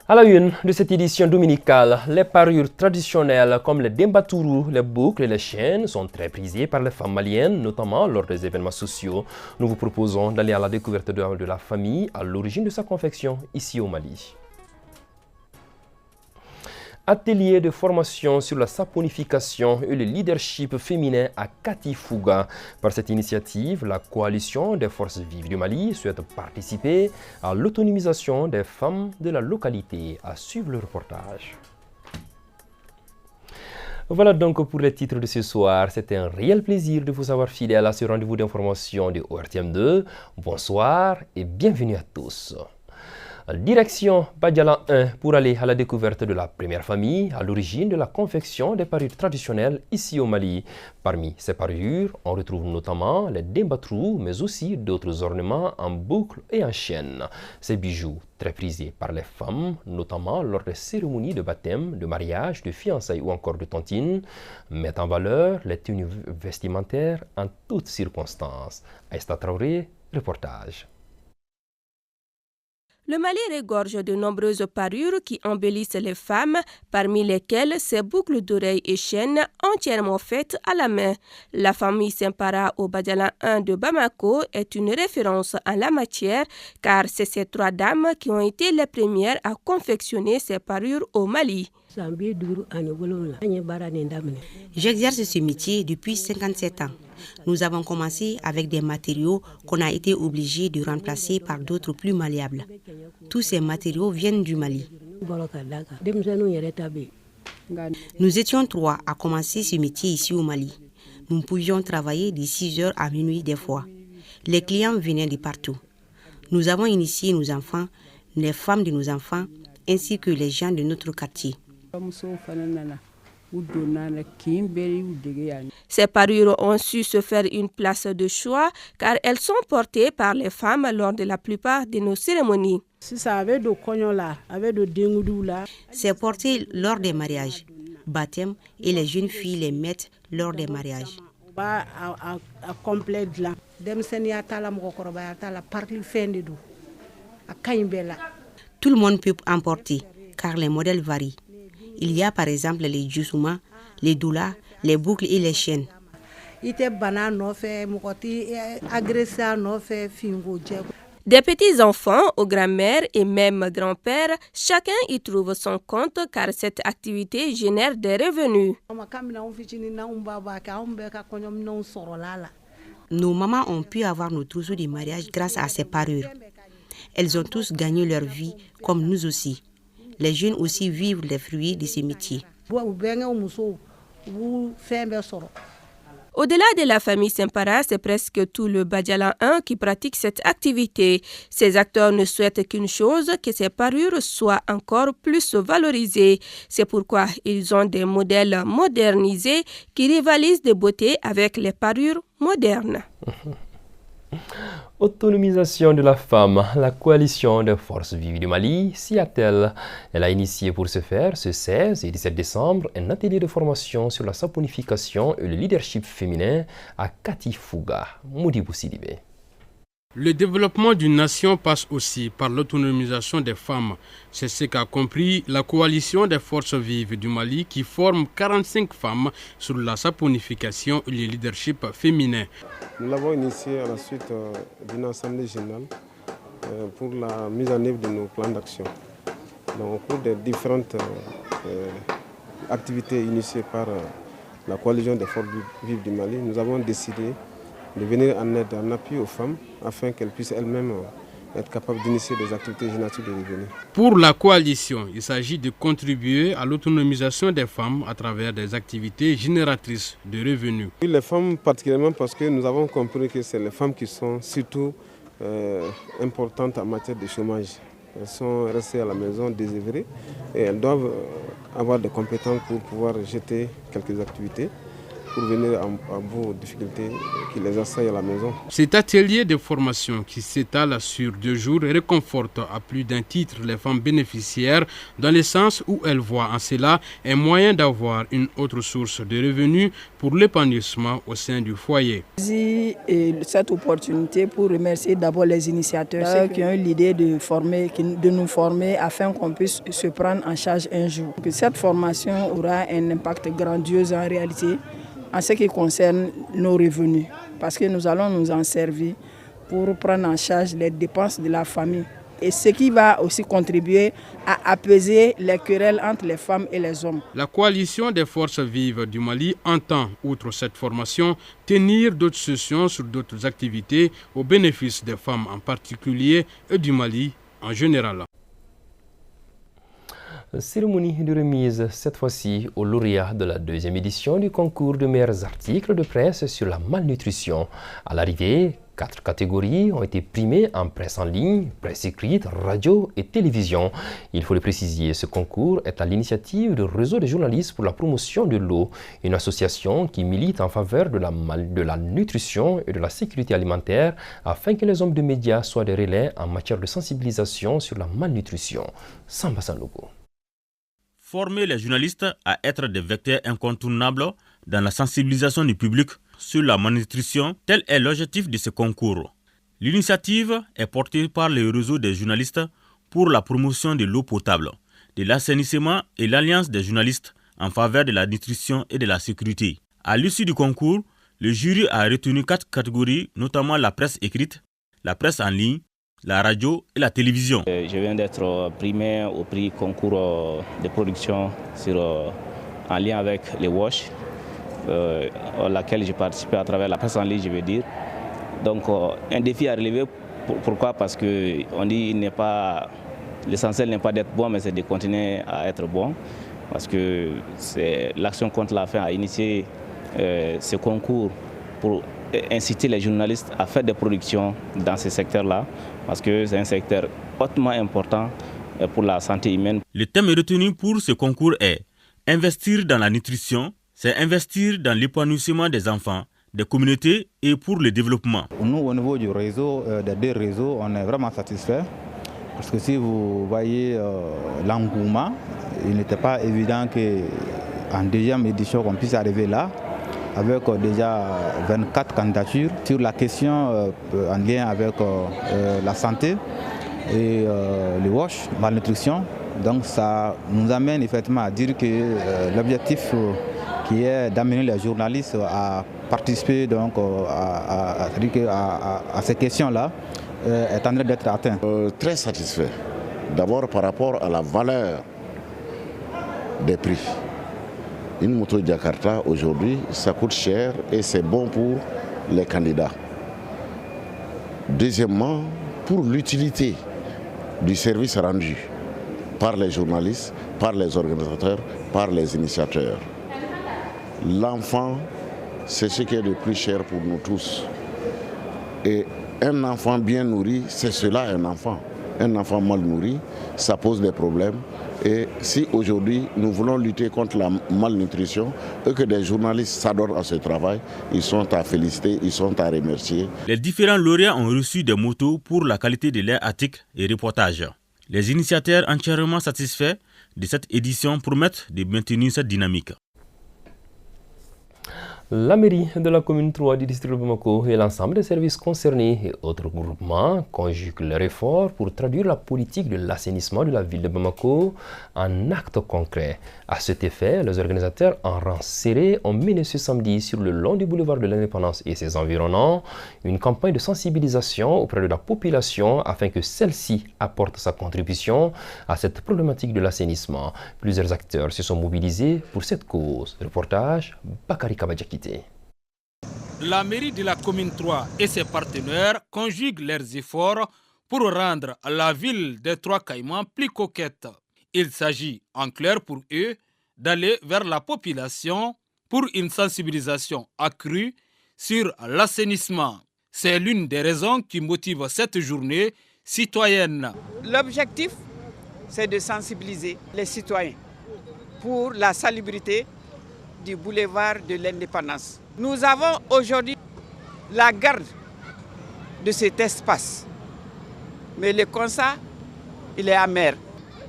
À la une de cette édition dominicale, les parures traditionnelles comme les dembatourou, les boucles et les chaînes sont très prisées par les femmes maliennes, notamment lors des événements sociaux. Nous vous proposons d'aller à la découverte de la famille à l'origine de sa confection ici au Mali. Atelier de formation sur la saponification et le leadership féminin à Katifuga. Par cette initiative, la coalition des forces vives du Mali souhaite participer à l'autonomisation des femmes de la localité. À suivre le reportage. Voilà donc pour les titres de ce soir. C'était un réel plaisir de vous avoir fidèle à ce rendez-vous d'information de ORTM2. Bonsoir et bienvenue à tous. Direction Badiala 1 pour aller à la découverte de la première famille à l'origine de la confection des parures traditionnelles ici au Mali. Parmi ces parures, on retrouve notamment les dembatrous, mais aussi d'autres ornements en boucle et en chaîne. Ces bijoux, très prisés par les femmes, notamment lors des cérémonies de baptême, de mariage, de fiançailles ou encore de tontines, mettent en valeur les tenues vestimentaires en toutes circonstances. Aïsta Traoré, reportage. Le Mali regorge de nombreuses parures qui embellissent les femmes, parmi lesquelles ces boucles d'oreilles et chaînes entièrement faites à la main. La famille Sempara au Badiala 1 de Bamako est une référence en la matière car c'est ces trois dames qui ont été les premières à confectionner ces parures au Mali. J'exerce ce métier depuis 57 ans. Nous avons commencé avec des matériaux qu'on a été obligés de remplacer par d'autres plus malléables. Tous ces matériaux viennent du Mali. Nous étions 3 à commencer ce métier ici au Mali. Nous pouvions travailler de 6h à minuit des fois. Les clients venaient de partout. Nous avons initié nos enfants, les femmes de nos enfants, ainsi que les gens de notre quartier. Ces parures ont su se faire une place de choix car elles sont portées par les femmes lors de la plupart de nos cérémonies. C'est porté lors des mariages, baptêmes et les jeunes filles les mettent lors des mariages. Tout le monde peut en porter car les modèles varient. Il y a par exemple les djoussouma, les doulas, les boucles et les chaînes. Des petits-enfants aux grands-mères et même grands-pères, chacun y trouve son compte car cette activité génère des revenus. Nos mamans ont pu avoir nos trousseaux de mariage grâce à ces parures. Elles ont tous gagné leur vie comme nous aussi. Les jeunes aussi vivent les fruits de ces métiers. Au-delà de la famille Sempara, c'est presque tout le Badiala 1 qui pratique cette activité. Ces acteurs ne souhaitent qu'une chose, que ces parures soient encore plus valorisées. C'est pourquoi ils ont des modèles modernisés qui rivalisent de beauté avec les parures modernes. Autonomisation de la femme, la coalition des forces vives du Mali s'y attelle. Elle a initié pour ce faire, ce 16 et 17 décembre, un atelier de formation sur la saponification et le leadership féminin à Katifuga, Moudibou Sidibé. Le développement d'une nation passe aussi par l'autonomisation des femmes. C'est ce qu'a compris la coalition des forces vives du Mali qui forme 45 femmes sur la saponification et le leadership féminin. Nous l'avons initié à la suite d'une assemblée générale pour la mise en œuvre de nos plans d'action. Au cours des différentes activités initiées par la coalition des forces vives du Mali, nous avons décidé de venir en aide, en appui aux femmes, afin qu'elles puissent elles-mêmes être capables d'initier des activités génératives de revenus. Pour la coalition, il s'agit de contribuer à l'autonomisation des femmes à travers des activités génératrices de revenus. Oui, les femmes particulièrement parce que nous avons compris que c'est les femmes qui sont surtout importantes en matière de chômage. Elles sont restées à la maison désœuvrées et elles doivent avoir des compétences pour pouvoir jeter quelques activités. pour venir à bout aux difficultés qui les assaillent à la maison. Cet atelier de formation qui s'étale sur 2 jours réconforte à plus d'un titre les femmes bénéficiaires dans le sens où elles voient en cela un moyen d'avoir une autre source de revenus pour l'épanouissement au sein du foyer. J'ai cette opportunité pour remercier d'abord les initiateurs qui ont eu l'idée de nous former afin qu'on puisse se prendre en charge un jour. Que cette formation aura un impact grandiose en réalité en ce qui concerne nos revenus, parce que nous allons nous en servir pour prendre en charge les dépenses de la famille. Et ce qui va aussi contribuer à apaiser les querelles entre les femmes et les hommes. La coalition des forces vives du Mali entend, outre cette formation, tenir d'autres sessions sur d'autres activités au bénéfice des femmes en particulier et du Mali en général. Cérémonie de remise, cette fois-ci aux lauréats de la 2e édition du concours de meilleurs articles de presse sur la malnutrition. À l'arrivée, 4 catégories ont été primées en presse en ligne, presse écrite, radio et télévision. Il faut le préciser, ce concours est à l'initiative du Réseau des journalistes pour la promotion de l'eau, une association qui milite en faveur de la nutrition et de la sécurité alimentaire afin que les hommes de médias soient des relais en matière de sensibilisation sur la malnutrition. Samba Sanogo. Former les journalistes à être des vecteurs incontournables dans la sensibilisation du public sur la malnutrition, tel est l'objectif de ce concours. L'initiative est portée par le réseau des journalistes pour la promotion de l'eau potable, de l'assainissement et l'Alliance des journalistes en faveur de la nutrition et de la sécurité. À l'issue du concours, le jury a retenu 4 catégories, notamment la presse écrite, la presse en ligne, la radio et la télévision. Je viens d'être primé au prix concours de production en lien avec les WASH, à laquelle j'ai participé à travers la presse en ligne, je veux dire. Donc un défi à relever. Pourquoi? Parce qu'on dit l'essentiel n'est pas d'être bon, mais c'est de continuer à être bon. Parce que l'Action contre la faim a initié ce concours pour inciter les journalistes à faire des productions dans ce secteur-là, parce que c'est un secteur hautement important pour la santé humaine. Le thème retenu pour ce concours est « Investir dans la nutrition », c'est investir dans l'épanouissement des enfants, des communautés et pour le développement. Nous, au niveau du réseau, des 2 réseaux, on est vraiment satisfaits. Parce que si vous voyez l'engouement, il n'était pas évident qu'en 2e édition, qu'on puisse arriver là, avec déjà 24 candidatures sur la question en lien avec la santé et le WASH, malnutrition. Donc ça nous amène effectivement à dire que l'objectif qui est d'amener les journalistes à participer donc, à ces questions-là est en train d'être atteint. Très satisfait. D'abord par rapport à la valeur des prix. Une moto Jakarta aujourd'hui, ça coûte cher et c'est bon pour les candidats. Deuxièmement, pour l'utilité du service rendu par les journalistes, par les organisateurs, par les initiateurs. L'enfant, c'est ce qui est le plus cher pour nous tous. Et un enfant bien nourri, c'est cela un enfant. Un enfant mal nourri, ça pose des problèmes. Et si aujourd'hui nous voulons lutter contre la malnutrition et que des journalistes s'adonnent à ce travail, ils sont à féliciter, ils sont à remercier. Les différents lauréats ont reçu des motos pour la qualité de leurs articles et reportages. Les initiateurs entièrement satisfaits de cette édition promettent de maintenir cette dynamique. La mairie de la commune 3 du district de Bamako et l'ensemble des services concernés et autres groupements conjuguent leurs efforts pour traduire la politique de l'assainissement de la ville de Bamako en actes concrets. À cet effet, les organisateurs en rang serré ont mené ce samedi sur le long du boulevard de l'Indépendance et ses environnants une campagne de sensibilisation auprès de la population afin que celle-ci apporte sa contribution à cette problématique de l'assainissement. Plusieurs acteurs se sont mobilisés pour cette cause. Reportage Bakari Kabadjaki. La mairie de la commune 3 et ses partenaires conjuguent leurs efforts pour rendre la ville des Trois Caïmans plus coquette. Il s'agit en clair pour eux d'aller vers la population pour une sensibilisation accrue sur l'assainissement. C'est l'une des raisons qui motive cette journée citoyenne. L'objectif, c'est de sensibiliser les citoyens pour la salubrité du boulevard de l'Indépendance. Nous avons aujourd'hui la garde de cet espace. Mais le constat, il est amer.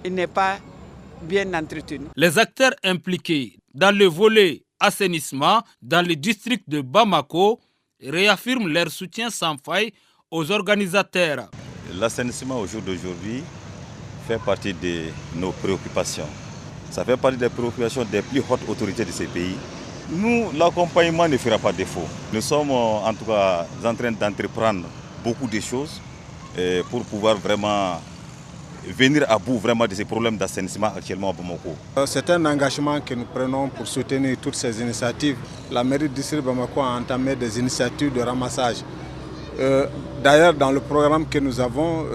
Il n'est pas bien entretenu. Les acteurs impliqués dans le volet assainissement dans le district de Bamako réaffirment leur soutien sans faille aux organisateurs. L'assainissement au jour d'aujourd'hui fait partie de nos préoccupations. Ça fait partie des préoccupations des plus hautes autorités de ces pays. Nous, l'accompagnement ne fera pas défaut. Nous sommes en tout cas en train d'entreprendre beaucoup de choses pour pouvoir vraiment venir à bout vraiment de ces problèmes d'assainissement actuellement à Bamako. C'est un engagement que nous prenons pour soutenir toutes ces initiatives. La mairie du district de Bamako a entamé des initiatives de ramassage. D'ailleurs, dans le programme que nous avons,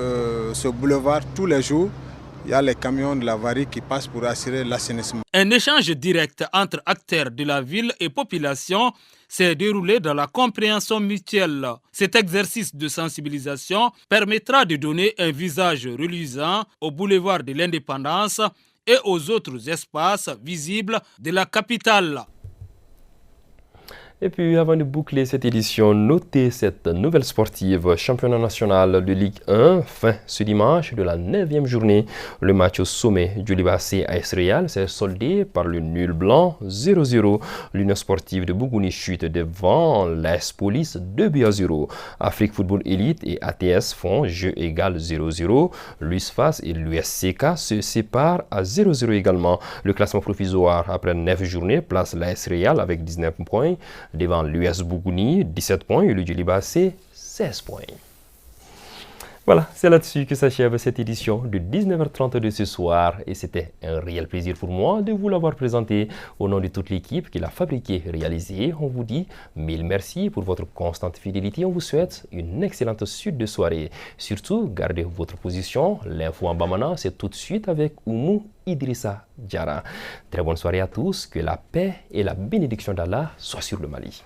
ce boulevard, tous les jours, il y a les camions de la Varie qui passent pour assurer l'assainissement. Un échange direct entre acteurs de la ville et population s'est déroulé dans la compréhension mutuelle. Cet exercice de sensibilisation permettra de donner un visage reluisant au boulevard de l'Indépendance et aux autres espaces visibles de la capitale. Et puis, avant de boucler cette édition, notez cette nouvelle sportive, championnat national de Ligue 1, fin ce dimanche de la 9e journée. Le match au sommet du Libassé AS Real s'est soldé par le nul blanc 0-0. L'Union sportive de Bougouni chute devant l'AS Police 2-0. Afrique Football Elite et ATS font jeu égal 0-0. L'USFAS et l'USCK se séparent à 0-0 également. Le classement provisoire après 9 journées place l'AS Real avec 19 points. Devant l'US Bougouni, 17 points et le Djilibasé, 16 points. Voilà, c'est là-dessus que s'achève cette édition de 19h30 de ce soir. Et c'était un réel plaisir pour moi de vous l'avoir présenté au nom de toute l'équipe qui l'a fabriqué et réalisé. On vous dit mille merci pour votre constante fidélité. On vous souhaite une excellente suite de soirée. Surtout, gardez votre position. L'info en Bamana, c'est tout de suite avec Oumou Idrissa Diarra. Très bonne soirée à tous. Que la paix et la bénédiction d'Allah soient sur le Mali.